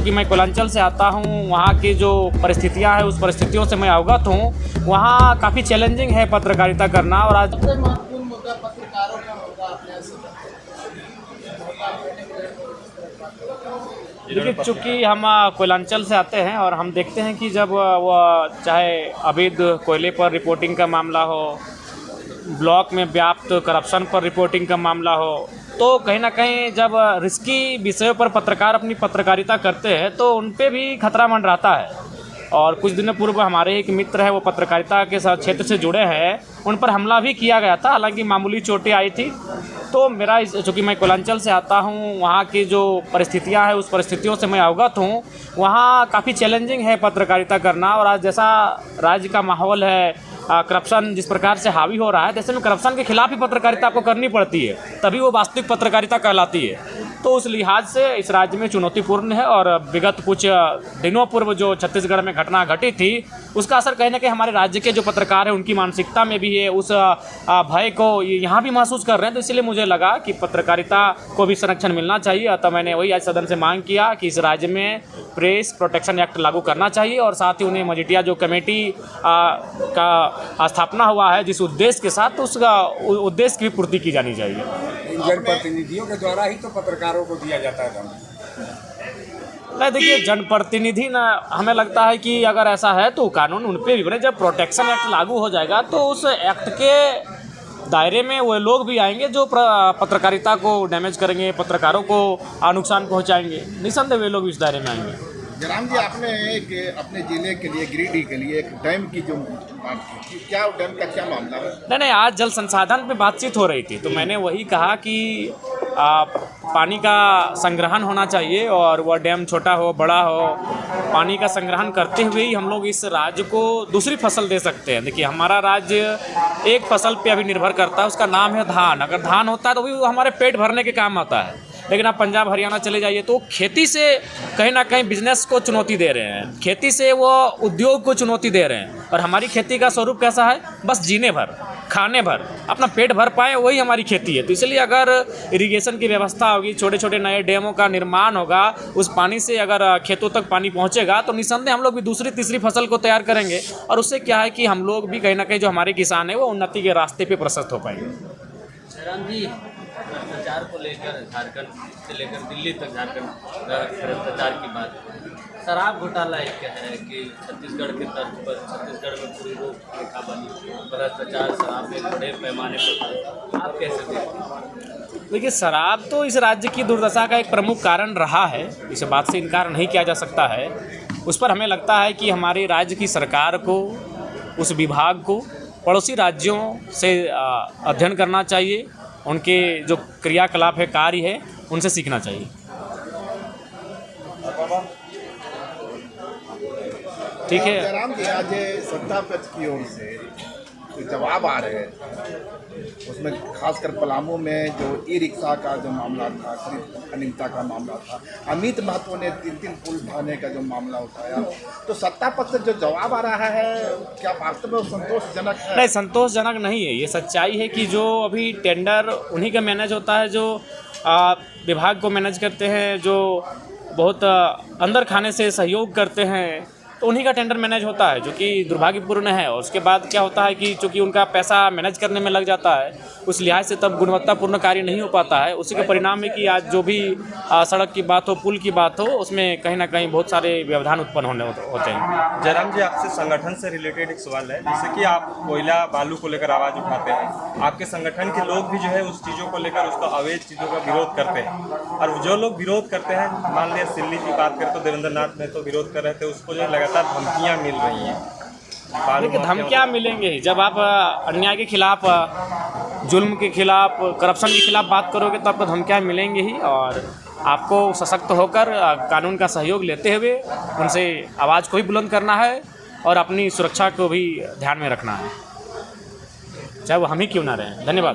चूँकि मैं कोयलांचल से आता हूँ, वहाँ की जो परिस्थितियाँ हैं उस परिस्थितियों से मैं अवगत हूँ। वहाँ काफ़ी चैलेंजिंग है पत्रकारिता करना। और आज सबसे महत्वपूर्ण मुद्दा पत्रकारों का होगा अपने देखिए, चूँकि हम कोयलांचल से आते हैं और हम देखते हैं कि जब वो चाहे अवैध कोयले पर रिपोर्टिंग का मामला हो, ब्लॉक में व्याप्त करप्शन पर रिपोर्टिंग का मामला हो, तो कहीं ना कहीं जब रिस्की विषयों पर पत्रकार अपनी पत्रकारिता करते हैं तो उन पे भी खतरा मंडराता है। और कुछ दिनों पूर्व हमारे एक मित्र है, वो पत्रकारिता के साथ क्षेत्र से जुड़े हैं, उन पर हमला भी किया गया था, हालांकि मामूली चोटें आई थी। तो मेरा चूँकि मैं कोयलांचल से आता हूँ, वहाँ की जो परिस्थितियाँ हैं उस परिस्थितियों से मैं अवगत हूँ। वहाँ काफ़ी चैलेंजिंग है पत्रकारिता करना। और आज जैसा राज्य का माहौल है, करप्शन जिस प्रकार से हावी हो रहा है, जैसे में करप्शन के खिलाफ ही पत्रकारिता आपको करनी पड़ती है, तभी वो वास्तविक पत्रकारिता कहलाती है। तो उस लिहाज से इस राज्य में चुनौतीपूर्ण है। और विगत कुछ दिनों पूर्व जो छत्तीसगढ़ में घटना घटी थी, उसका असर कहीं ना कहीं हमारे राज्य के जो पत्रकार हैं उनकी मानसिकता में भी है। उस भय को यहाँ भी महसूस कर रहे हैं। तो इसलिए मुझे लगा कि पत्रकारिता को भी संरक्षण मिलना चाहिए। अतः मैंने वही आज सदन से मांग किया कि इस राज्य में प्रेस प्रोटेक्शन एक्ट लागू करना चाहिए, और साथ ही उन्हें मजिटिया जो कमेटी का स्थापना हुआ है जिस उद्देश्य के साथ, तो उसका उद्देश्य की भी पूर्ति की जानी चाहिए। जनप्रतिनिधियों के द्वारा ही तो पत्रकारों को दिया जाता है। नहीं, देखिए, जनप्रतिनिधि ना, हमें लगता है कि अगर ऐसा है तो कानून उन पर भी बने। जब प्रोटेक्शन एक्ट लागू हो जाएगा तो उस एक्ट के दायरे में वो लोग भी आएंगे जो पत्रकारिता को डैमेज करेंगे, पत्रकारों को नुकसान पहुंचाएंगे। निसंदेह वे लोग भी इस दायरे में आएंगे। जयराम जी, आपने एक अपने जिले के लिए, गिरिडीह के लिए, एक डैम की जो बात की, क्या डैम का क्या मामला है? नहीं, आज जल संसाधन पे बातचीत हो रही थी, तो मैंने वही कहा कि पानी का संग्रहण होना चाहिए, और वह डैम छोटा हो बड़ा हो, पानी का संग्रहण करते हुए ही हम लोग इस राज्य को दूसरी फसल दे सकते हैं। देखिए, हमारा राज्य एक फसल पे अभी निर्भर करता है, उसका नाम है धान। अगर धान होता है तो भी वो हमारे पेट भरने के काम आता है। लेकिन आप पंजाब हरियाणा चले जाइए तो खेती से कहीं ना कहीं बिजनेस को चुनौती दे रहे हैं, खेती से वो उद्योग को चुनौती दे रहे हैं। और हमारी खेती का स्वरूप कैसा है? बस जीने भर, खाने भर, अपना पेट भर पाए, वही हमारी खेती है। तो इसलिए अगर इरिगेशन की व्यवस्था होगी, छोटे छोटे नए डैमों का निर्माण होगा, उस पानी से अगर खेतों तक पानी पहुँचेगा, तो निसंदेह हम लोग भी दूसरी तीसरी फसल को तैयार करेंगे। और उससे क्या है कि हम लोग भी कहीं ना कहीं जो हमारे किसान हैं वो उन्नति के रास्ते पर प्रशस्त हो पाएंगे। जयराम जी, भ्रष्टाचार को लेकर झारखंड से लेकर दिल्ली तक झारखंड भ्रष्टाचार की बात, शराब घोटाला एक है कि छत्तीसगढ़ के तर्ज पर छत्तीसगढ़ में पूरी रेखा बनी, भ्रष्टाचार शराब में बड़े पैमाने पर, आप कैसे देखते हैं? देखिए, शराब तो इस राज्य की दुर्दशा का एक प्रमुख कारण रहा है, इस बात से इनकार नहीं किया जा सकता है। उस पर हमें लगता है कि हमारे राज्य की सरकार को, उस विभाग को पड़ोसी राज्यों से अध्ययन करना चाहिए, उनके जो क्रियाकलाप है, कार्य है, उनसे सीखना चाहिए। ठीक है जयराम जी, आज सत्ता पक्ष की ओर से जो जवाब आ रहे हैं, उसमें खासकर पलामू में जो ई रिक्शा का जो मामला था, खरीद अनियमितता का मामला था, अमित महतो ने 3 पुल ढाने का जो मामला उठाया, तो सत्ता पक्ष से जो जवाब आ रहा है, क्या वास्तव में संतोषजनक है? नहीं, संतोषजनक नहीं है। ये सच्चाई है कि जो अभी टेंडर उन्हीं का मैनेज होता है जो विभाग को मैनेज करते हैं, जो बहुत अंदर खाने से सहयोग करते हैं, तो उन्हीं का टेंडर मैनेज होता है, जो कि दुर्भाग्यपूर्ण है। और उसके बाद क्या होता है कि चूँकि उनका पैसा मैनेज करने में लग जाता है, उस लिहाज से तब गुणवत्तापूर्ण कार्य नहीं हो पाता है। उसी का परिणाम है कि आज जो भी सड़क की बात हो, पुल की बात हो, उसमें कहीं ना कहीं बहुत सारे व्यवधान उत्पन्न होते हैं। जयराम जी, आपसे संगठन से रिलेटेड एक सवाल है। जैसे कि आप कोयला बालू को लेकर आवाज़ उठाते हैं, आपके संगठन के लोग भी जो है उस चीज़ों को लेकर, उसका अवैध चीज़ों का विरोध करते हैं, और जो लोग विरोध करते हैं, मान लिया सिल्ली की बात करें तो देवेंद्र नाथ में तो विरोध कर रहे थे, उसको जो लगातार धमकियाँ मिल रही हैं। देखिए, धमकियाँ मिलेंगे ही। जब आप अन्याय के खिलाफ, जुल्म के खिलाफ, करप्शन के खिलाफ बात करोगे तो आपको धमकियाँ मिलेंगी ही। और आपको सशक्त होकर कानून का सहयोग लेते हुए उनसे आवाज़ को भी बुलंद करना है, और अपनी सुरक्षा को भी ध्यान में रखना है, चाहे वो हम ही क्यों ना रहें। धन्यवाद।